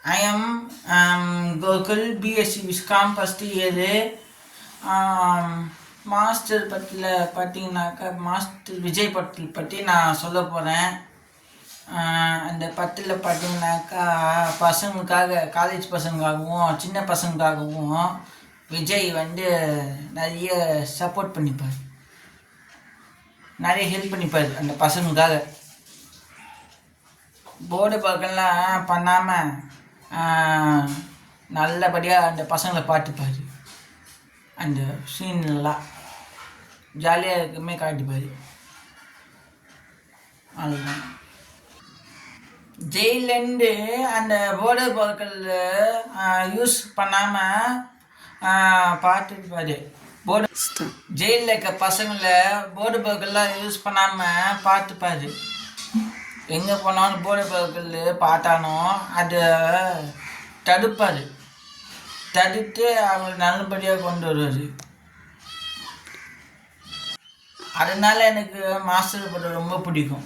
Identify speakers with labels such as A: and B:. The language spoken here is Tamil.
A: I am Gokul, BSc Viscom first year. Master பற்றியில் பார்த்தீங்கன்னாக்கா மாஸ்டர் விஜய் படத்தில் பற்றி நான் சொல்ல போகிறேன். அந்த படத்தில் பார்த்தீங்கன்னாக்கா பசங்களுக்காக, காலேஜ் பசங்களுக்காகவும் சின்ன பசங்களுக்காகவும் விஜய் நிறைய சப்போர்ட் பண்ணிப்பார், நிறைய ஹெல்ப் பண்ணிப்பார் அந்த பசங்களுக்காக. போர்டு பக்கம்லாம் பண்ணாமல் நல்லபடியாக அந்த பசங்களை பார்த்துப்பார். அந்த சீன்லாம் ஜாலியாக இருக்குமே காட்டிப்பார். அதுதான் ஜெயிலேருந்து அந்த போர்டு பொருட்கள் யூஸ் பண்ணாமல் பார்த்துப்பார். போர்டு ஜெயிலில் இருக்க பசங்களை போர்டு பொருட்கள்லாம் யூஸ் பண்ணாமல் பார்த்துப்பார். எங்கே போனாலும் போர்டு பொருட்கள் பார்த்தாலும் அதை தடுப்பார். தடுத்து அவங்க நல்லபடியாக கொண்டு வருவார். அதனால் எனக்கு மாஸ்டர் படம் ரொம்ப பிடிக்கும்.